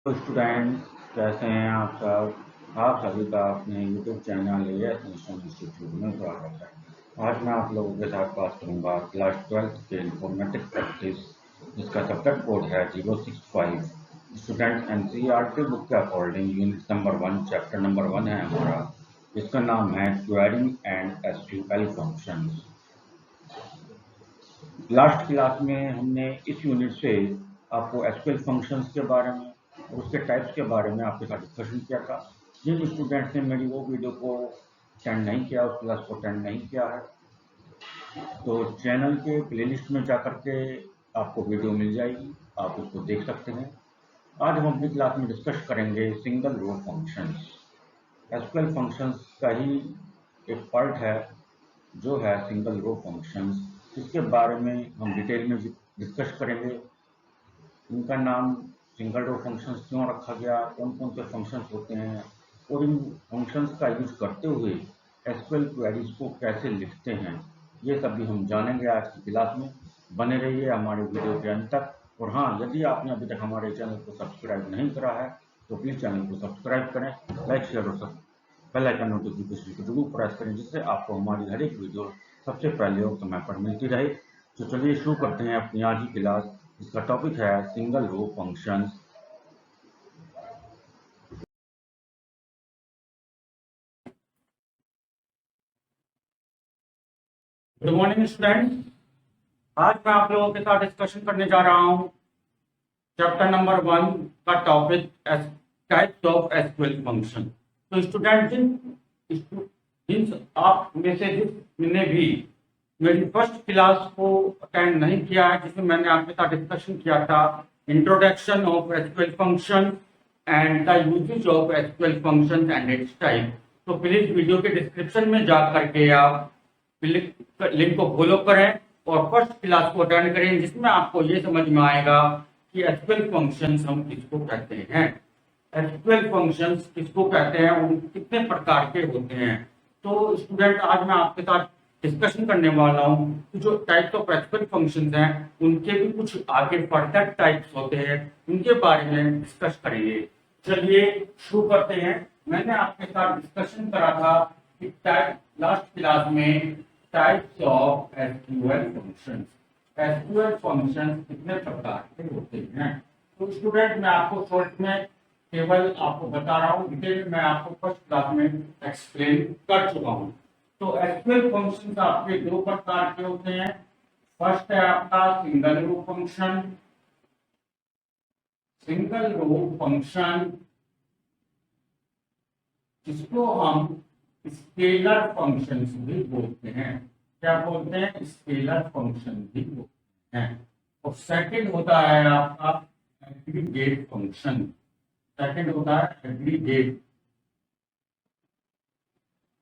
तो स्टूडेंट्स कैसे हैं आप सब। आप सभी का अपने YouTube channel as national institute में स्वागत है। आज मैं आप लोगों के साथ बात करूंगा क्लास 12 के इंफॉर्मेटिक्स प्रैक्टिस, जिसका सब्जेक्ट कोड है 065। स्टूडेंट एनसीईआरटी बुक के according unit number 1 chapter number 1 है हमारा, जिसका नाम है query and SQL functions. Last class में हमने इस यूनिट से आपको एसक्यूएल फंक्शंस के बारे में और उसके टाइप्स के बारे में आपके साथ डिस्कशन किया था। जिन स्टूडेंट्स ने मेरी वो वीडियो को अटेंड नहीं किया, उस क्लास को अटेंड नहीं किया है, तो चैनल के प्लेलिस्ट में जा कर के आपको वीडियो मिल जाएगी, आप उसको देख सकते हैं। आज हम अपनी क्लास में डिस्कस करेंगे single row functions. SQL functions का ही एक पार्ट है जो है सिंगल रो फंक्शंस, जिसके बारे में हम डिटेल में डिस्कस करेंगे। इनका नाम सिंगल रो फंक्शंस क्यों रखा गया, कौन कौन से फंक्शंस होते हैं और इन फंक्शंस का यूज करते हुए एसक्यूएल क्वेरीज को कैसे लिखते हैं, ये सभी हम जानेंगे आज की क्लास में। बने रहिए हमारे वीडियो के अंत तक। और हाँ, यदि आपने अभी तक हमारे चैनल को सब्सक्राइब नहीं करा है तो प्लीज़ चैनल को सब्सक्राइब करें, लाइक शेयर और बेल आइकन नोटिफिकेशन को जरूर प्रेस करें, जिससे आपको हमारी हर एक वीडियो सबसे पहले और समय पर मिलती रहे। तो चलिए शुरू करते हैं अपनी आज की क्लास। इसका टॉपिक है single row functions. Good morning student. आज मैं आप लोगों के साथ डिस्कशन करने जा रहा हूँ चैप्टर नंबर 1 का topic types of SQL function. तो स्टूडेंट जिन आप में से जिसने भी मेरी फर्स्ट क्लास को अटेंड नहीं किया है, जिसमें मैंने आपके साथ डिस्कशन किया था introduction of SQL function and the usage of SQL function and its type, तो प्लीज वीडियो के डिस्क्रिप्शन में जा करके आप लिंक को फॉलो करें और फर्स्ट क्लास को अटेंड करें, जिसमें आपको ये समझ में आएगा कि एसक्यूएल फंक्शंस हम किसको कहते हैं, एसक्यूएल फंक्शंस किसको कहते हैं, उन कितने प्रकार के होते हैं। तो स्टूडेंट आज मैं आपके साथ डिस्कशन करने वाला हूँ कि जो टाइप्स ऑफ एसक्यूएल फंक्शंस हैं उनके भी कुछ आगे फर्दर टाइप्स होते हैं, उनके बारे में डिस्कस करेंगे। चलिए शुरू करते हैं। मैंने आपके साथ डिस्कशन करा था कि टाइप लास्ट क्लास में types of SQL functions, SQL functions कितने प्रकार के होते हैं। तो स्टूडेंट मैं आपको शॉर्ट में केवल आपको बता रहा हूँ, डिटेल मैं आपको फर्स्ट क्लास में एक्सप्लेन कर चुका हूँ। तो एसक्यूएल फंक्शंस आपके दो प्रकार के होते हैं। फर्स्ट है आपका single row function. Single row function जिसको हम स्केलर फंक्शन भी बोलते हैं। क्या बोलते हैं? स्केलर फंक्शन भी बोलते हैं। और सेकंड होता है आपका एग्रीगेट फंक्शन। सेकंड होता है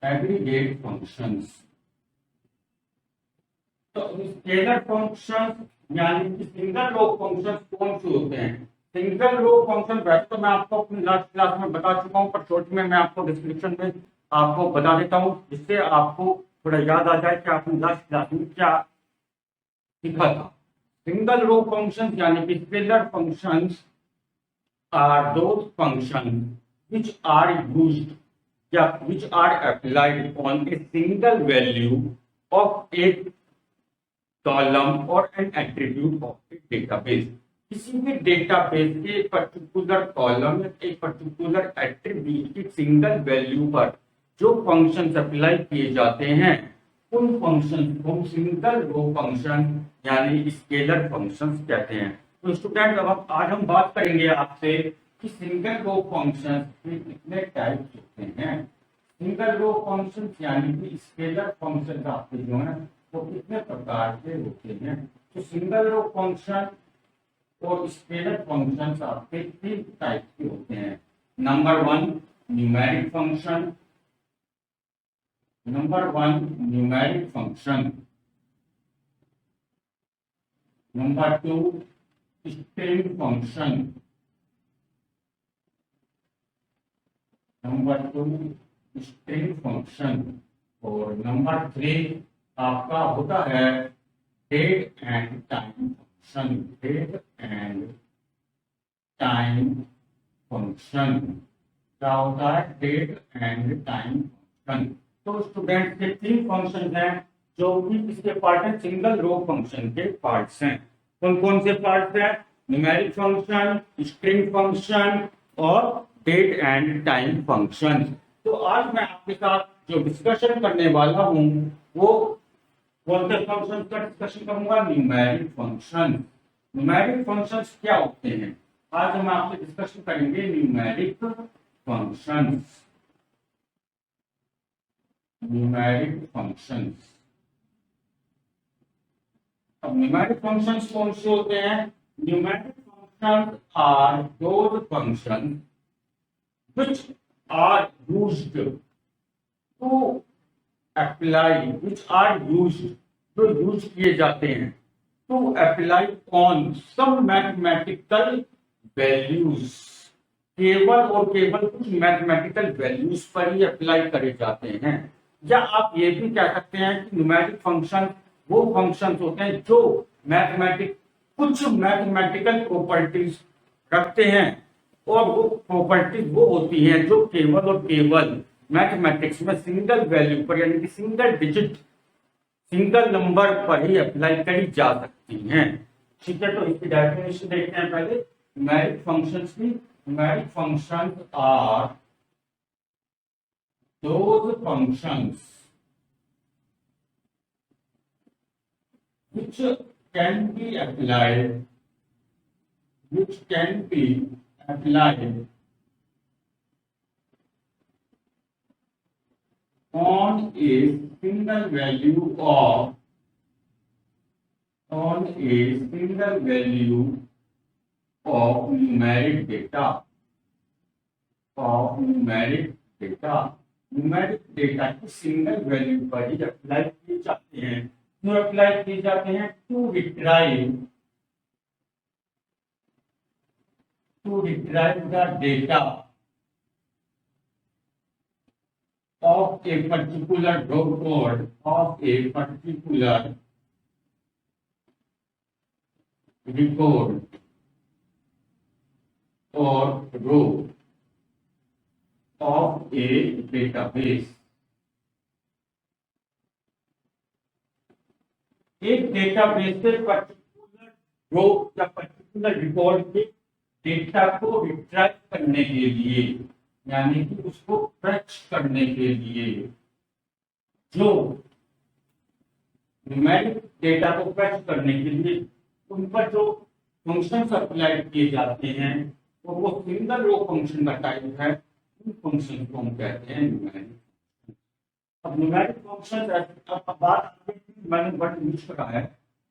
एग्रीगेट फंक्शंस। तो स्केलर फंक्शन यानी कि सिंगल रो फंक्शन कौन से होते हैं? सिंगल रो फंक्शन वैसे तो मैं आपको अपनी लास्ट क्लास में बता चुका हूं, पर शॉर्ट में मैं आपको डिस्क्रिप्शन में आपको बता देता हूं, जिससे आपको थोड़ा याद आ जाए कि आपने लास्ट क्लास में क्या सीखा था। सिंगल रो फंक्शन यानी कि scalar functions are those functions which are used which are applied on a single value of a column or an attribute of a database। किसी भी डेटाबेस के पर्टिकुलर कॉलम एक पर्टिकुलर एट्रीब्यूट की single value पर जो function apply किए जाते हैं उन फंक्शन को सिंगल रो फंक्शन यानी स्केलर फंक्शंस कहते हैं। तो स्टूडेंट अब आज हम बात करेंगे आपसे कि सिंगल रो फंक्शन के कितने टाइप्स होते हैं। सिंगल रो फंक्शन यानी कि स्केलर फंक्शन आपके जो है वो कितने प्रकार के होते हैं। तो सिंगल रो फंक्शन और स्केलर फंक्शन आपके तीन टाइप के होते हैं। Number 1 numeric function, number 1 numeric function, number 2 string function, number 2 string function, और नंबर 3 आपका होता है date and time function, date and time function क्या होता है, डेट एंड टाइम फंक्शन। तो स्टूडेंट के तीन फंक्शन हैं जो कि किसके पार्ट हैं, सिंगल रो फंक्शन के पार्ट्स हैं। कौन कौन से पार्ट्स हैं, न्यूमेरिक फंक्शन, स्ट्रिंग फंक्शन और डेट एंड टाइम फंक्शन। तो आज मैं आपके साथ जो डिस्कशन करने वाला हूं वो कौन से फंक्शन का डिस्कशन करूंगा, न्यूमेरिक फंक्शन। न्यूमेरिक फंक्शंस क्या होते हैं, आज हम आपसे डिस्कशन करेंगे न्यूमेरिक फंक्शंस। न्यूमेरिक फंक्शंस, अब न्यूमेरिक फंक्शंस कौन से होते हैं, numeric functions are those functions which are used to apply, which are used, जो यूज किए जाते हैं to apply on some mathematical values, केवल और केवल कुछ मैथमेटिकल वैल्यूज पर ही अप्लाई करे जाते हैं। या आप ये भी कह सकते हैं कि न्यूमेरिक फंक्शन वो फंक्शंस होते हैं जो कुछ मैथमेटिकल प्रॉपर्टीज रखते हैं, और वो प्रॉपर्टीज वो होती हैं जो केवल और केवल मैथमेटिक्स में सिंगल वैल्यू पर यानी कि सिंगल डिजिट, सिंगल नंबर पर ही अप्लाई करी जा सकती हैं। ठीक है, तो इसकी डेफिनेशन देखते हैं पहले न्यूमेरिक फंक्शंस की। Numeric functions are those functions which can be applied on a single value of numeric data, numeric data की सिंगल वैल्यू पर ही अप्लाई किए जाते हैं। क्यों अप्लाई किए जाते हैं, to retrieve the data of a particular record or row of a database। एक डेटाबेस से पर्टिकुलर रो या पर्टिकुलर रिकॉर्ड के डेटा को रिट्राइव करने के लिए, यानी कि उसको फैच करने के लिए, जो न्यूमेरिक डेटा को फैच करने के लिए उन पर जो फंक्शंस अप्लाई किए जाते हैं वो सिंगल रो फंक्शन का टाइप है। उन फंक्शन को हम कहते हैं न्यूमेरिक। अब न्यूमेरिक फंक्शन, अब बात मैंने वर्ड यूज करा है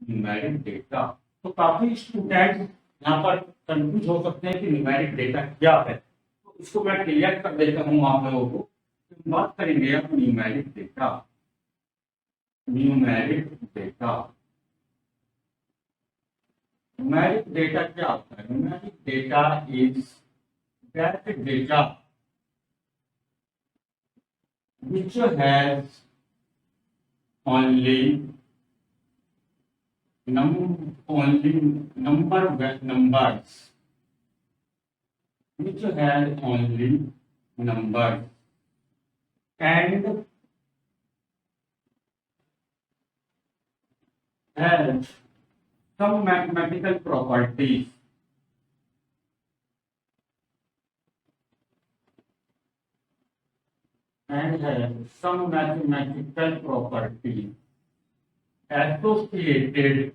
न्यूमेरिक डेटा, तो काफी स्टूडेंट यहाँ पर कंफ्यूज हो सकते हैं कि न्यूमेरिक डेटा क्या है। तो इसको मैं क्लियर कर देता हूँ आप लोगों को। तो बात करेंगे अब न्यूमेरिक डेटा। न्यूमेरिक डेटा क्या होता है, numeric data is that data which has only numbers, which has only numbers and has some mathematical properties, and has some mathematical property associated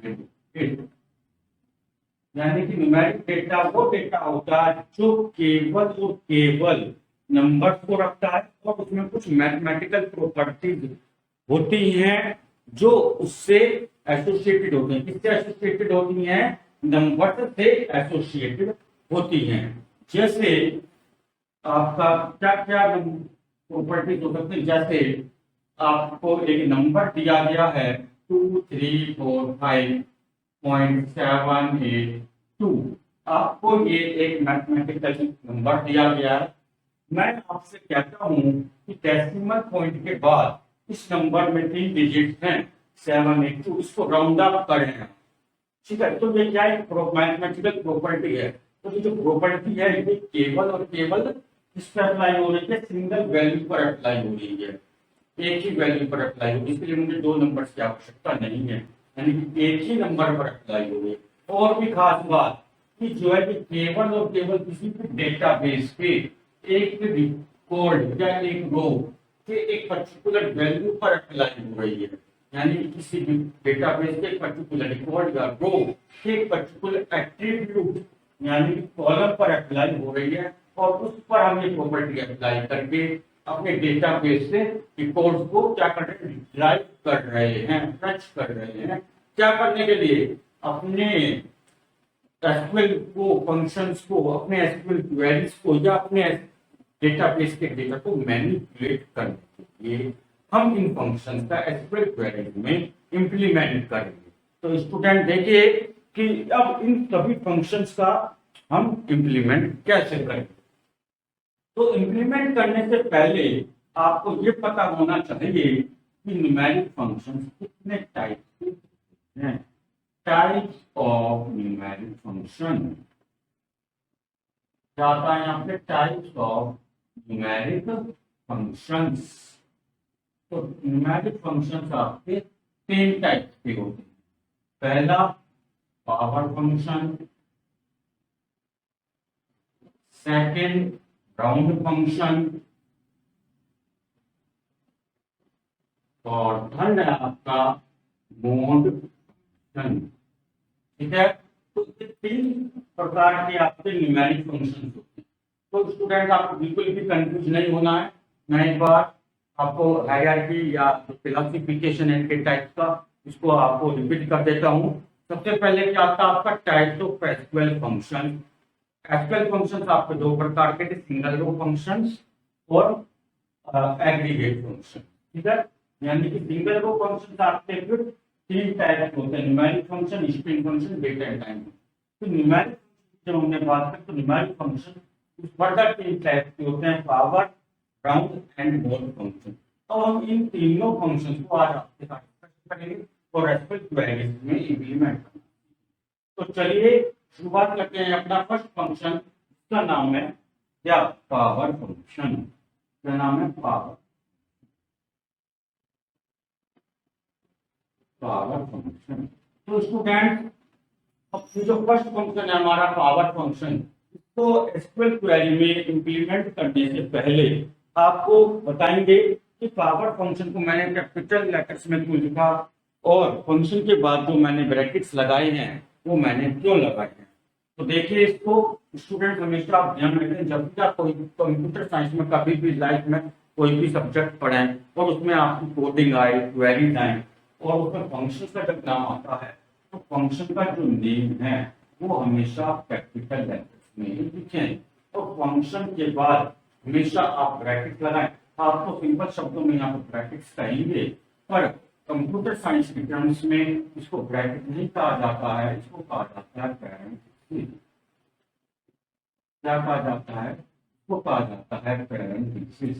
with it। यानी कि न्यूमेरिक डेटा वो data होता है जो केवल और केवल नंबर्स को रखता है और उसमें कुछ मैथमेटिकल प्रॉपर्टीज होती हैं जो उससे एसोसिएटेड होती हैं। किससे एसोसिएटेड होती हैं, नंबर से एसोसिएटेड होती हैं। जैसे आपका क्या क्या प्रॉपर्टीज हो सकती है, जैसे आपको एक नंबर दिया गया है 2345.782, आपको ये एक मैथमेटिकल नंबर दिया गया है। मैं आपसे कहता हूं कि डेसिमल पॉइंट के बाद इस नंबर में 3 डिजिट हैं 782, इसको राउंड अप करें ठीक है, तो ये क्या है, मैथमेटिकल प्रॉपर्टी है। तो ये जो प्रॉपर्टी है ये केवल और केवल किस पर अप्लाई हो रही है, सिंगल वैल्यू पर अप्लाई हो रही है, एक ही वैल्यू पर अप्लाई हो रही है। इसलिए मुझे दो नंबर की आवश्यकता नहीं है, यानी कि एक ही नंबर पर अप्लाई हो रही है। और भी खास बात कि जो है कि केवल और केवल किसी भी डेटाबेस पे एक रिकॉर्ड या एक रो के एक पर्टिकुलर वैल्यू पर अप्लाई हो रही है, यानी कि किसी भी डेटाबेस के एक पर्टिकुलर रिकॉर्ड या रो के एक पर्टिकुलर एट्रीब्यूट यानी कि कॉलम पर अप्लाई हो रही है, और उस पर हम ये प्रॉपर्टी अप्लाई करके अपने डेटाबेस से रिकॉर्ड्स को क्या कर रहे हैं, ड्राइव कर रहे हैं, फैच कर रहे हैं। क्या करने के लिए, अपने एसक्यूएल को, फंक्शंस को, अपने एसक्यूएल क्वेरीज को या अपने डेटाबेस के डेटा को मैनिपुलेट करने के लिए हम इन फंक्शंस का एसक्यूएल क्वेरीज में इंप्लीमेंट करेंगे। तो स्टूडेंट देखिए कि अब इन सभी फंक्शंस का हम इंप्लीमेंट कैसे करेंगे। तो इंप्लीमेंट करने से पहले आपको ये पता होना चाहिए कि न्यूमेरिक फंक्शंस कितने टाइप के हैं। टाइप्स ऑफ न्यूमेरिक फंक्शन क्या आता है यहाँ पे, टाइप्स ऑफ न्यूमेरिक फंक्शंस। तो न्यूमेरिक फंक्शंस आपके तीन टाइप के होते हैं। पहला power function, second round function, और थर्ड है आपका मोड फंक्शन। ठीक है, तो ये तीन प्रकार के आपके न्यूमेरिक फंक्शन होते हैं। तो स्टूडेंट आपको बिल्कुल भी कंफ्यूज नहीं होना है। मैं एक बार आपको हायरार्की या क्लासिफिकेशन इनके टाइप्स का इसको आपको रिपीट कर देता हूँ। सबसे पहले क्या आता है आपका types of SQL function. SQL functions आपके दो प्रकार के थे, सिंगल रो फंक्शंस और एग्रीगेट फंक्शन। ठीक है, यानी कि सिंगल रो फंक्शंस आपके फिर तीन टाइप होते हैं, numeric function, string function, date and time. तो न्यूमेरिक जब हमने बात की तो न्यूमेरिक फंक्शन इस फर्दर तीन टाइप के होते हैं, power, round and mod function. तो हम इन तीनों फंक्शंस को आज आपके साथ डिस्कस करेंगे और एसक्यूएल क्वेरीज में इंप्लीमेंट करेंगे। तो चलिए शुरुआत करते हैं अपना फर्स्ट फंक्शन, इसका नाम है क्या, पावर फंक्शन। क्या नाम है, पावर फंक्शन। तो स्टूडेंट अब ये जो फर्स्ट फंक्शन है हमारा पावर फंक्शन, इसको एसक्यूएल क्वेरी में इंप्लीमेंट करने से पहले आपको बताएंगे कि पावर फंक्शन को मैंने कैपिटल लेटर्स में क्यों लिखा, और फंक्शन के बाद जो मैंने ब्रैकेट्स लगाए हैं वो मैंने क्यों लगाए हैं। तो देखिए इसको स्टूडेंट हमेशा आप ध्यान रखें, जब भी आप कोई कंप्यूटर साइंस में कभी भी लाइफ में कोई भी सब्जेक्ट पढ़ें और उसमें आपकी कोडिंग आए, क्वेरीज आए और उसमें फंक्शन का जब नाम आता है तो फंक्शन का जो नेम है वो हमेशा कैपिटल लेटर्स में ही लिखें। तो फंक्शन के बाद हमेशा आप ब्रैकेट लगाएं। आप तो सिंपल शब्दों में यहाँ पर ब्रैकेट्स कहेंगे, पर कंप्यूटर साइंस के टर्म्स में इसको ब्रैकेट नहीं कहा जाता है, इसको कहा जाता है पैरेंथेसिस। क्या कहा जाता है, इसको कहा जाता है पैरेंथेसिस।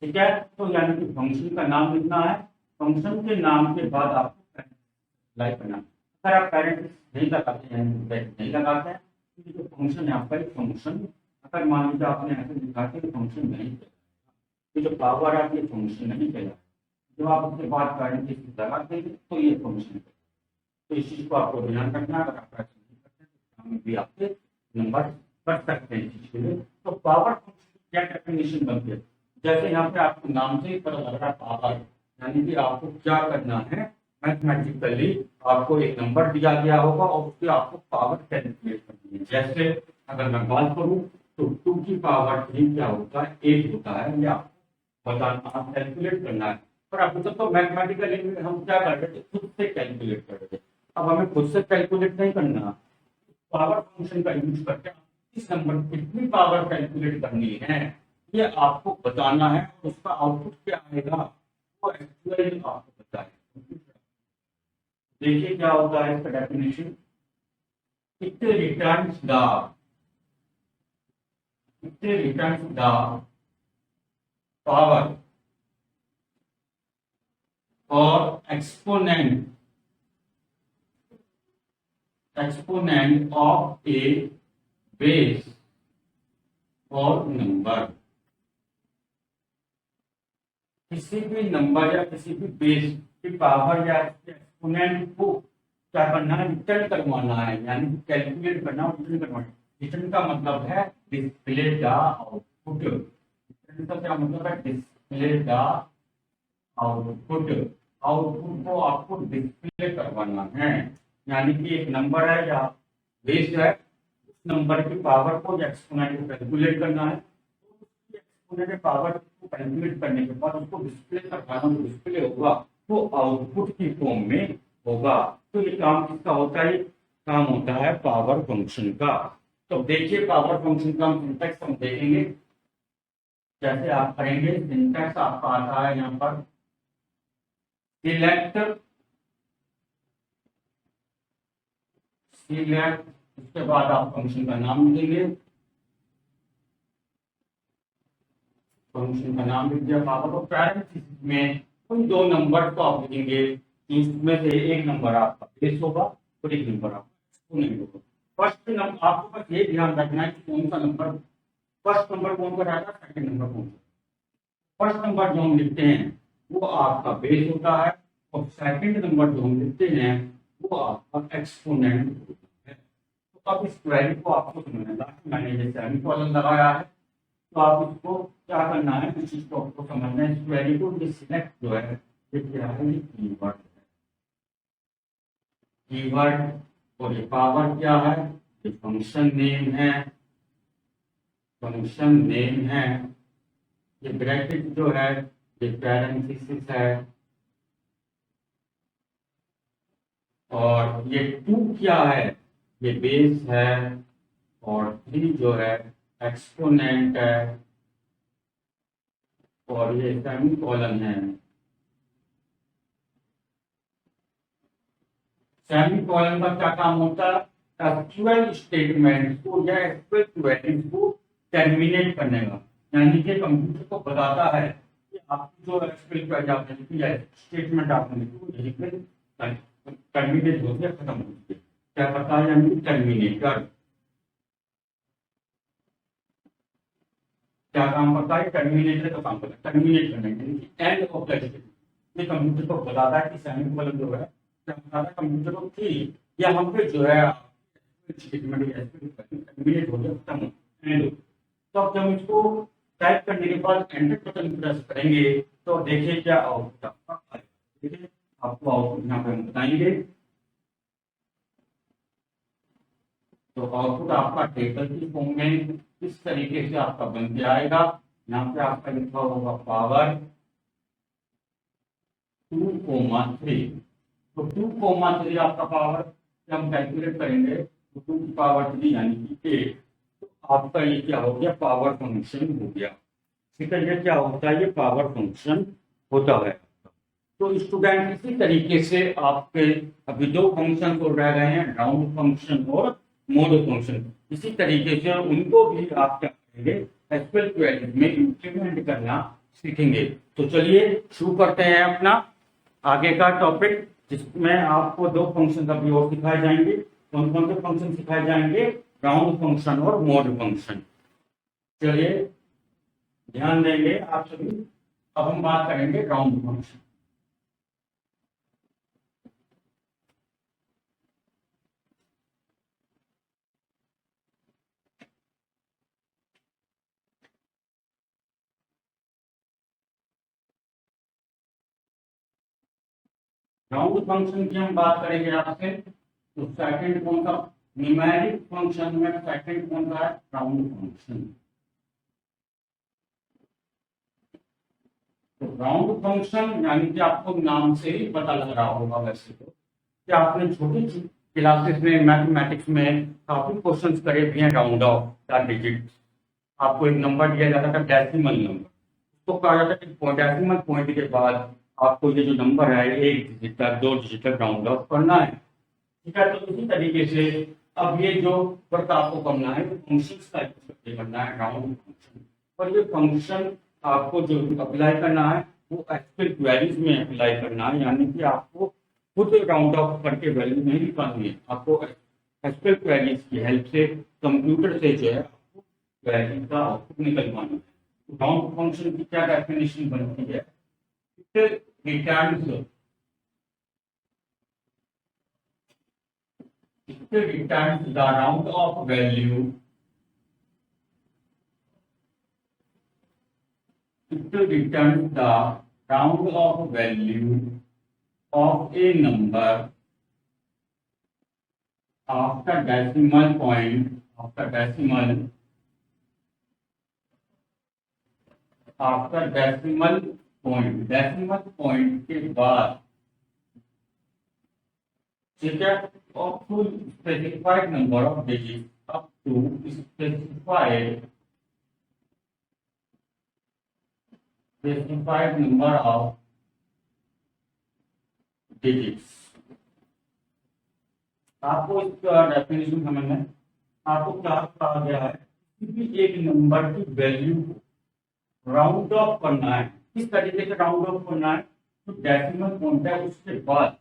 ठीक है, तो यानी कि फंक्शन का नाम लिखना है, फंक्शन के नाम के बाद आपको अप्लाई करना। अगर आप पैरेंथेसिस नहीं लगाते हैं, ब्रैकेट नहीं लगाते हैं, तो जो फंक्शन है आपका फंक्शन, अगर मान लीजिए आपने ऐसे लिखा कि फंक्शन नहीं चला, ये जो पावर है ये फंक्शन नहीं चला, जब आप उसके बाद पैरेंथेसिस लगा देंगे तो ये फंक्शन। तो इस चीज को आपको ध्यान रखना, अगर आप ऐसे नहीं करते हैं तो भी आपके नंबर कर सकते हैं चीज के लिए। तो पावर फंक्शन की क्या डेफिनेशन बनती है, जैसे यहाँ पे आपको नाम से ही पता लग रहा है पावर, यानी कि आपको क्या करना है, मैथमेटिकली आपको एक नंबर दिया गया होगा और उसकी आपको पावर कैलकुलेट करनी है। जैसे अगर मैं बात करूं तो 2 की पावर 3 क्या होता है, 8 होता है, या बताना, कैलकुलेट करना है। पर अभी तक तो मैथमेटिकली हम क्या कर रहे थे, खुद से कैलकुलेट कर रहे थे। अब हमें खुद से कैलकुलेट नहीं करना, पावर फंक्शन का यूज करके इस नंबर की कितनी पावर कैलकुलेट करनी है ये आपको बताना है, उसका आउटपुट क्या आएगा वो एक्चुअली आपको बताएगा। देखिए क्या होता है इसका definition, it returns the power or exponent exponent of a base or number, किसी भी नंबर या किसी भी बेस की पावर या एक्सपोनेंट को क्या करना है, रिटर्न करवाना है, यानी कैलकुलेट करना, रिटर्न करवाना। रिटर्न का मतलब है डिस्प्ले द आउटपुट। रिटर्न का क्या मतलब है, डिस्प्ले द आउटपुट। आउटपुट को आपको डिस्प्ले करवाना है, यानी कि एक नंबर है या बेस है, उस नंबर की पावर को या एक्सपोनेंट को कैलकुलेट करना है। एक्सपोनेंट पावर को कैलकुलेट करने के बाद उसको डिस्प्ले करवाना, जो डिस्प्ले होगा वो आउटपुट की फॉर्म में होगा। तो ये काम किसका होता है, काम होता है पावर फंक्शन का। तो देखिए पावर फंक्शन का हम सिंटैक्स हम देखेंगे, जैसे आप करेंगे सिंटैक्स आपका आता है यहाँ पर सिलेक्ट, उसके बाद आप फंक्शन का नाम देंगे, फंक्शन का नाम लिख दिया पावर, और पैरेंथेसिस में उन दो नंबर को आप लिखेंगे, इसमें से एक नंबर आपका बेस होगा और एक नंबर आपका नहीं होगा। फर्स्ट नंबर आपको बस ये ध्यान रखना है कि कौन सा नंबर, फर्स्ट नंबर कौन सा रहेगा, सेकंड नंबर कौन सा। फर्स्ट नंबर जो हम लिखते हैं वो आपका बेस होता है, और सेकंड नंबर जो हम लिखते हैं वो आपका एक्सपोनेंट होता है। तो अब इस क्वेरी को आपको समझना है, मैंने ये सेमीकोलन लगाया है, तो आप इसको क्या करना है, इस चीज को आपको समझना है। इस क्वेरी को ये सिलेक्ट जो है ये क्या है, ये कीवर्ड है, कीवर्ड, और ये पावर क्या है, ये फंक्शन नेम है, फंक्शन नेम है, ये ब्रैकेट जो है ये पैरेंथेसिस है, और ये 2 क्या है, ये बेस है, और 3 जो है एक्सपोनेंट है, और ये सेमीकोलन है। सेमीकोलन का क्या काम होता है, एक्चुअल स्टेटमेंट को या एक्चुअल क्वेरीज को टर्मिनेट करने का, यानी कि कंप्यूटर को बताता है कि आपकी जो एक्चुअल क्वेरी आपने लिखी है, स्टेटमेंट आपने लिखी है, यहीं पे टर्मिनेट होती है, खत्म होती है। क्या करता है, यानी टर्मिनेटर क्या काम करता है, टर्मिनेटर का काम करता है, टर्मिनेट करने के एंड ऑफ द स्टेटमेंट। ये कंप्यूटर को बताता है कि सेमीकोलन जो है क्या बताता है कंप्यूटर को कि या हम पे जो है स्टेटमेंट टर्मिनेट हो गया, खत्म, एंड। तो अब जब इसको टाइप करने के बाद एंटर बटन प्रेस करेंगे तो देखिए क्या आउटपुट आपका आएगा। देखिए आपको आउटपुट यहाँ पे हम बताएंगे। तो आउटपुट आपका टेबल की फॉर्म में इस तरीके से आपका बन के आएगा। यहाँ पे आपका लिखा होगा पावर 2,3। तो 2,3 आपका पावर जब हम कैलकुलेट करेंगे तो 2 की पावर 3 यानी कि 8। तो आपका ये क्या हो गया, पावर फंक्शन हो गया। ठीक है, ये क्या होता है, ये पावर फंक्शन होता है। तो स्टूडेंट इसी तरीके से आपके अभी 2 फंक्शन को रह गए हैं, राउंड फंक्शन और मोड फंक्शन। इसी तरीके से उनको भी आप क्या करेंगे, एसक्यूएल क्वेरीज में इंप्लीमेंट करना सीखेंगे। तो चलिए शुरू करते हैं अपना आगे का टॉपिक, जिसमें आपको 2 फंक्शन अभी और सिखाए जाएंगे। कौन कौन से फंक्शन सिखाए जाएंगे, राउंड फंक्शन और मोड फंक्शन। चलिए ध्यान देंगे आप सभी। अब हम बात करेंगे राउंड फंक्शन। राउंड फंक्शन की हम बात करेंगे आपसे। तो सेकंड कौन सा, न्यूमेरिक फंक्शन में सेकंड कौन सा है, राउंड फंक्शन। तो राउंड फंक्शन यानी कि आपको नाम से ही पता लग रहा होगा वैसे तो कि आपने छोटी क्लासेस में मैथमेटिक्स में काफी क्वेश्चंस करे भी हैं, राउंड ऑफ द डिजिट। आपको एक नंबर दिया जाता था डेसिमल नंबर, तो कहा जाता है कि डेसिमल पॉइंट के बाद आपको ये जो नंबर है 1 डिजिट का 2 डिजिट तक राउंड ऑफ करना है। ठीक है, तो इसी तरीके से अब ये जो वर्क आपको करना है फंक्शंस का यूज करना है, राउंड फंक्शन। और ये फंक्शन आपको जो अप्लाई करना है वो एसक्यूएल क्वेरीज में अप्लाई करना है, यानी कि आपको खुद राउंड ऑफ करके वैल्यू नहीं निकालनी है, आपको एसक्यूएल क्वेरीज की हेल्प से कंप्यूटर से जो है आपको क्वेरी का आउटपुट निकलवाना है। राउंड फंक्शन की क्या डेफिनेशन बनती है? It returns the round of value. It returns the round of value of a number after decimal point, after decimal point के बाद ठीक है, up to specified number of digits, up to specified number of digits। आपको इसका definition समझना है। आपको क्या कहा गया है? किसी भी एक नंबर की वैल्यू को राउंड ऑफ करना है। किस तरीके से राउंड ऑफ करना है? तो डेसिमल पॉइंट है उसके बाद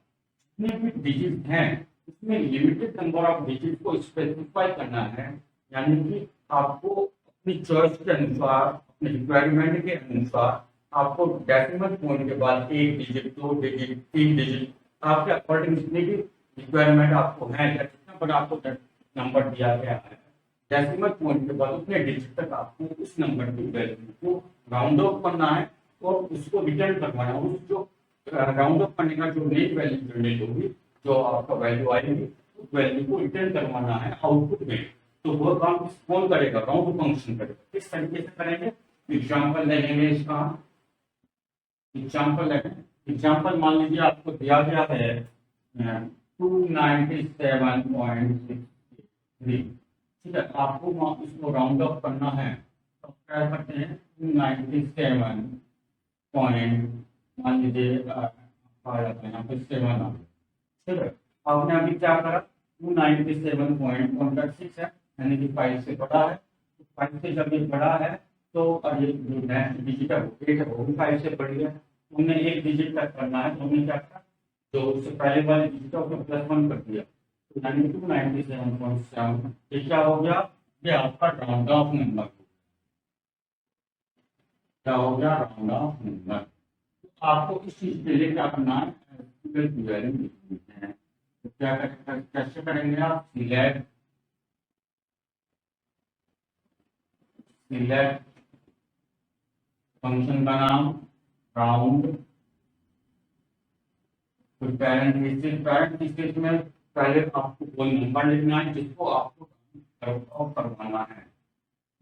जितने भी डिजिट हैं उसमें लिमिटेड नंबर ऑफ डिजिट को स्पेसिफाई करना है, यानी कि आपको अपनी चॉइस के अनुसार, अपने रिक्वायरमेंट के अनुसार आपको डेसिमल पॉइंट के बाद 1 डिजिट, 2 डिजिट, 3 डिजिट आपके अकॉर्डिंग जितनी भी रिक्वायरमेंट आपको है या जितना बड़ा आपको नंबर दिया गया है, डेसिमल पॉइंट के बाद उतने डिजिट तक आपको उस नंबर की वैल्यू को राउंड ऑफ करना है और उसको रिटर्न करवाना है। उस जो राउंड ऑफ करने का जो नेट वैल्यू जनरेट होगी, जो आपका वैल्यू आएगी, उस वैल्यू को रिटर्न करवाना है आउटपुट में। तो वो काम कौन करेगा? राउंड फंक्शन करेगा। किस तरीके से करेंगे? एग्जाम्पल लेंगे इसका। एग्जाम्पल मान लीजिए आपको दिया गया है 297.63, ठीक है, आपको इसको राउंड ऑफ करना है तो क्या करते हैं? 297 पॉइंट मान लीजिए यहाँ पे 7 ठीक है। आपने अभी क्या करा? 297.6 है, यानी कि 5 से बड़ा है। 5 से जब ये बड़ा है तो ये जो नेक्स्ट डिजिट है वो 8 है, वो भी 5 से बड़ी है। हमने एक डिजिट तक करना है तो हमने क्या करा? जो उससे पहले वाले डिजिट है उसमें +1 कर दिया, तो यानी 297.7। ये क्या हो गया? ये आपका राउंड ऑफ नंबर क्या हो गया? Round of number. आपको इस चीज के लिए क्या करना है? वैल्यू लिखनी है। तो क्या कैसे करेंगे आप? सिलेक्ट फंक्शन का नाम राउंड, फिर पैरेंथेसिस में पहले आपको कोई नंबर लिखना है जिसको आपको करवाना है।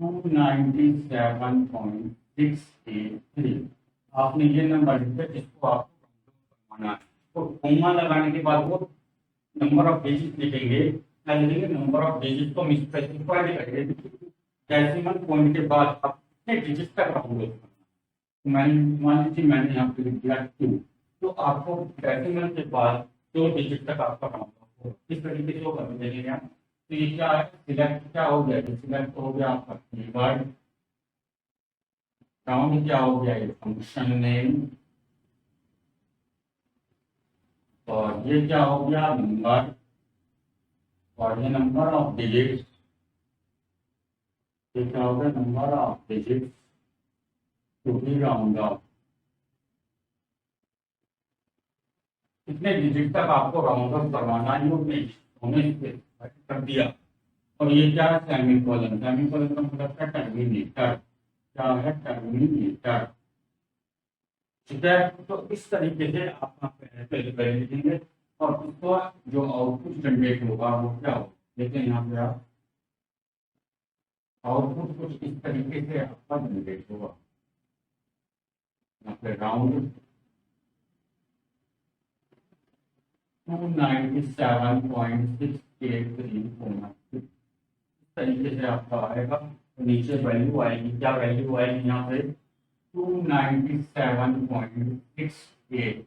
297.683 आपने ये नंबर लिखा जिसको आपको करवाना है। तो कॉमा लगाने के बाद वो नंबर ऑफ डिजिट लिखेंगे। क्या लिखेंगे? नंबर ऑफ डिजिट को हम स्पेसिफाई करेंगे। डेसिमल पॉइंट के बाद आप कितने डिजिट तक राउंड ऑफ करना है। मान लीजिए मैंने यहाँ पे लिख दिया 2, तो आपको डेसिमल के बाद 2 डिजिट तक आपका राउंड ऑफ होगा। इस तरीके से होगा। देखिए आप, तो ये क्या है? सिलेक्ट क्या हो गया? सिलेक्ट हो गया आपका कीवर्ड, राउंड क्या हो गया? ये फंक्शन नेम, और ये क्या हो गया? नंबर, और ये नंबर ऑफ डिजिट्स, ये क्या हो गया? Number of digits to be round off. कितने डिजिट तक आपको राउंड ऑफ करवाना है हमने कर दिया। और ये क्या है? सेमीकोलन। सेमीकोलन का मतलब क्या? टर्मिनेटर। क्या है? टर्मिनेटर। ठीक है। तो इस तरीके से आप पहले लिखेंगे और उसको जो आउटपुट जनरेट होगा वो क्या होगा? देखिए यहाँ पे आप आउटपुट कुछ इस तरीके से आपका जनरेट होगा। यहाँ पे राउंड 297.683 इस तरीके से आपका आएगा। तो नीचे वैल्यू आएगी, क्या वैल्यू आएगी यहाँ पे? 297.68।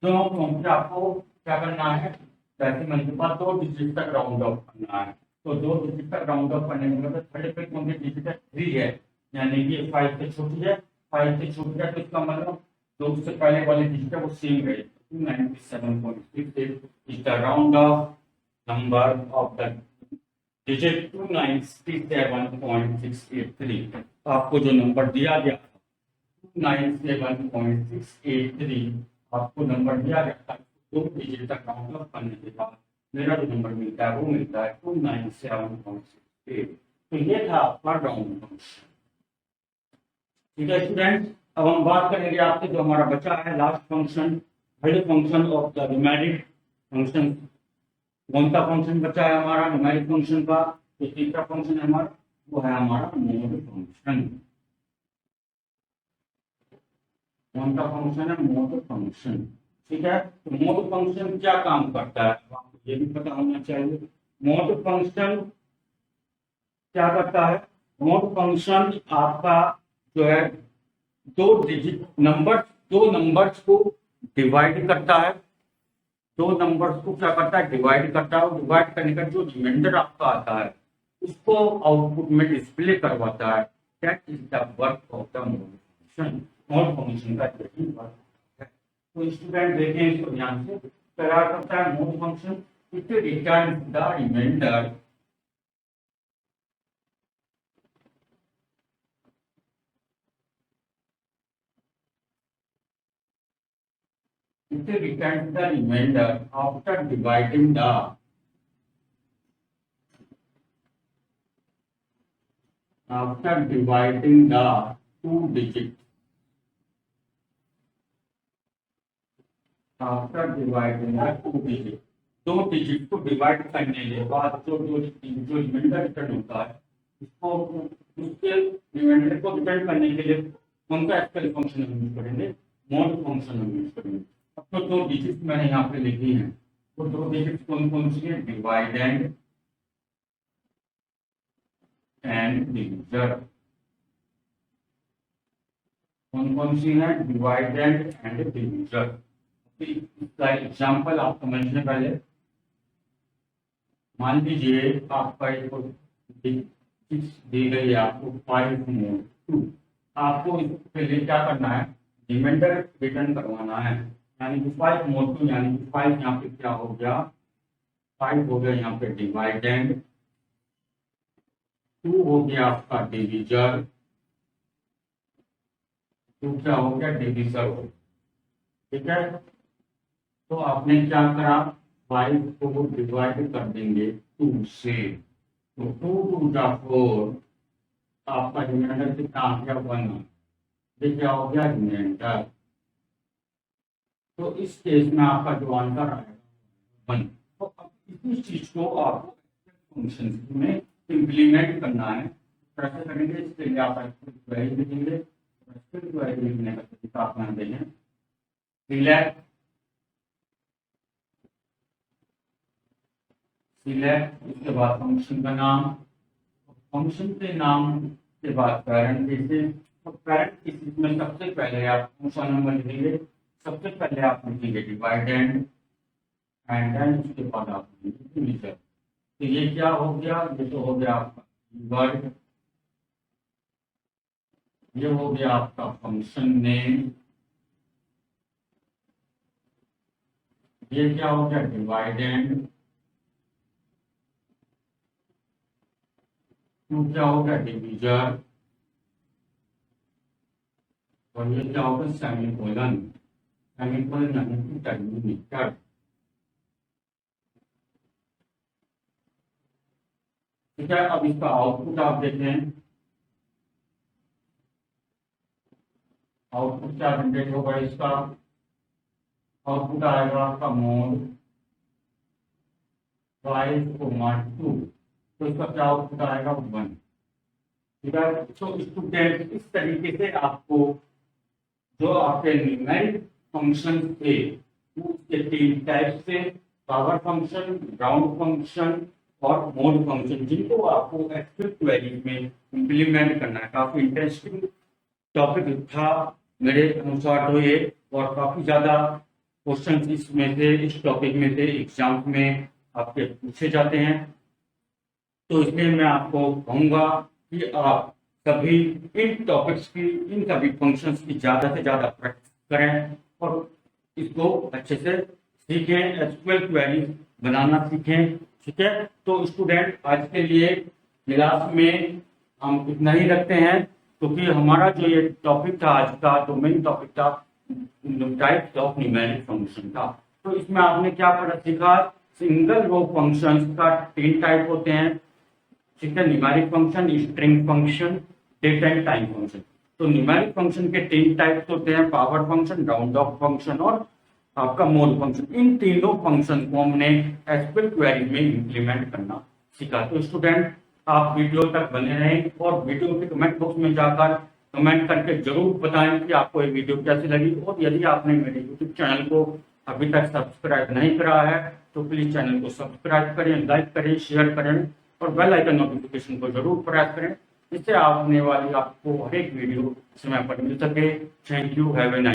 दोनों में आपको क्या करना है? डेसिमल के बाद 2 डिजिट तक राउंड ऑफ करना है। तो 2 डिजिट तक राउंड ऑफ करने के मतलब थर्ड पे कौन सी डिजिट है? 3 है, यानी कि 5 से छोटी है। 5 से छोटी है तो इसका मतलब जो उससे पहले वाली डिजिट है वो सेम रहेगी। 297.68 is the round off number of the digit 297.683। आपको जो नंबर दिया गया 297.683 आपको नंबर दिया गया था, दो डिजिट तक काउंट ऑफ करने के बाद मेरा जो नंबर मिलता है वो मिलता है 297.68। तो ये था आपका राउंड फंक्शन। ठीक है स्टूडेंट, अब हम बात करेंगे आपसे जो हमारा बचा है last function, head function of the numeric function. कौन सा फंक्शन बचा है हमारा न्यूमेरिक फंक्शन का? तो तीसरा फंक्शन है हमारा, वो है हमारा मोड फंक्शन। कौन सा फंक्शन है? Mod function. ठीक है, तो मोड फंक्शन क्या काम करता है आपको ये भी पता होना चाहिए। मोड फंक्शन क्या करता है? मोड फंक्शन आपका जो है दो डिजिट दो नंबर्स को डिवाइड करता है। दो नंबर्स को क्या करता है? डिवाइड करता है। डिवाइड करने का जो रिमाइंडर आपका आता है उसको आउटपुट में डिस्प्ले करवाता है। That is the work of the mode function. Mode function का यही वर्क है। तो स्टूडेंट देखें इसको ध्यान से, क्या करता है mod function? It return the remainder after dividing the two digits. After dividing the two digits, दो डिजिट को डिवाइड करने के बाद जो जो जो रिमाइंडर रिटर्न होता है उसको उसके रिमाइंडर को रिटर्न करने के लिए कौन सा एक्सपेल फंक्शन हम यूज करेंगे? मोड फंक्शन हम यूज करेंगे। अब तो दो डिजिट मैंने यहाँ पे लिखी हैं, तो दो डिजिट कौन कौन सी है? Divide and division. कौन कौन सी है? Divide and division. इसका एग्जाम्पल आप समझने पहले मान लीजिए आपका एक दी गई है आपको 5 मोड 2। आपको इसके लिए क्या करना है? रिमाइंडर रिटर्न करवाना है। यानी कि 5 मोड 2 यानी कि 5 यहाँ पे क्या हो गया? 5 हो गया यहाँ पे डिवाइडेंड, 2 हो गया आपका डिविजन, 2 क्या हो गया? डिविजन। ठीक है, तो आपने क्या करा? 5 को डिवाइड कर देंगे 2 से, तो 2 2 जा 4, आपका रिमाइंडर कितना आ गया? 1। ये क्या हो गया? रिमाइंडर। तो इस केस में आपका जो आंसर आएगा 1। तो अब इसी चीज को आपको फंक्शन में इम्प्लीमेंट करना है। कैसे करेंगे? इसके लिए आप क्वेरी लिखेंगे। क्वेरी लिखने का तरीका आप ध्यान देंगे। सिलेक्ट उसके बाद फंक्शन का नाम, फंक्शन के नाम के बाद पैरेंट जैसे, तो पैरेंट की चीज में सबसे पहले आप कौन सा नंबर लिखेंगे? सबसे पहले आप लिखेंगे डिवाइड एंड देन उसके बाद आप लिखेंगे डिविजन। तो ये क्या हो गया? ये तो हो गया आपका कीवर्ड, ये हो गया आपका फंक्शन नेम, ये क्या हो गया? डिवाइड एंड, क्या हो गया? डिविजन, और ये क्या होगा? सेमीकोलन। सेमीकोलन यानी कि टर्मिनेटर। ठीक है, अब इसका आउटपुट आप देखें। आउटपुट क्या जनरेट होगा? इसका आउटपुट आएगा आपका मोड 5,2, तो इसका क्या आउटपुट आएगा? 1। ठीक है, तो स्टूडेंट इस तरीके से आपको जो आपके न्यूमेरिक फंक्शन थे उसके 3 टाइप से, पावर फंक्शन, ग्राउंड फंक्शन और मोड फंक्शन, जिनको आपको एक्सेल क्वेरी में इंप्लीमेंट करना है। काफी इंटरेस्टिंग टॉपिक था मेरे अनुसार तो ये, और काफी ज्यादा क्वेश्चन इसमें से, इस टॉपिक में से एग्जाम में आपके पूछे जाते हैं। तो इसलिए मैं आपको कहूंगा कि आप सभी इन टॉपिक्स की, इन सभी फंक्शंस की ज्यादा से ज्यादा प्रैक्टिस करें और इसको अच्छे से सीखें। एसक्यूएल क्वेरी बनाना सीखें। ठीक है, तो स्टूडेंट आज के लिए क्लास में हम इतना ही रखते हैं, क्योंकि हमारा जो ये टॉपिक था आज का, जो मेन टॉपिक था टाइप्स ऑफ न्यूमेरिक फंक्शन का। तो इसमें आपने क्या पढ़ा सीखा, सिंगल रो फंक्शंस का 3 टाइप होते हैं। ठीक है, numeric function, string function, date and time function. तो न्यूमेरिक फंक्शन के 3 टाइप्स होते हैं, power function, round off function और आपका मोड फंक्शन। इन तीनों फंक्शन को हमने एसक्यूएल क्वेरी में इंप्लीमेंट करना सीखा। तो स्टूडेंट आप वीडियो तक बने रहें और वीडियो के कमेंट बॉक्स में जाकर कमेंट करके जरूर बताएं कि आपको ये वीडियो कैसी लगी। और यदि आपने मेरे यूट्यूब चैनल को अभी तक सब्सक्राइब नहीं करा है तो प्लीज चैनल को सब्सक्राइब करें, लाइक करें, शेयर करें और बेल आइकन नोटिफिकेशन को जरूर प्रेस करें, इससे आने वाली आपको हर एक वीडियो समय पर मिल सके। Thank you, have a nice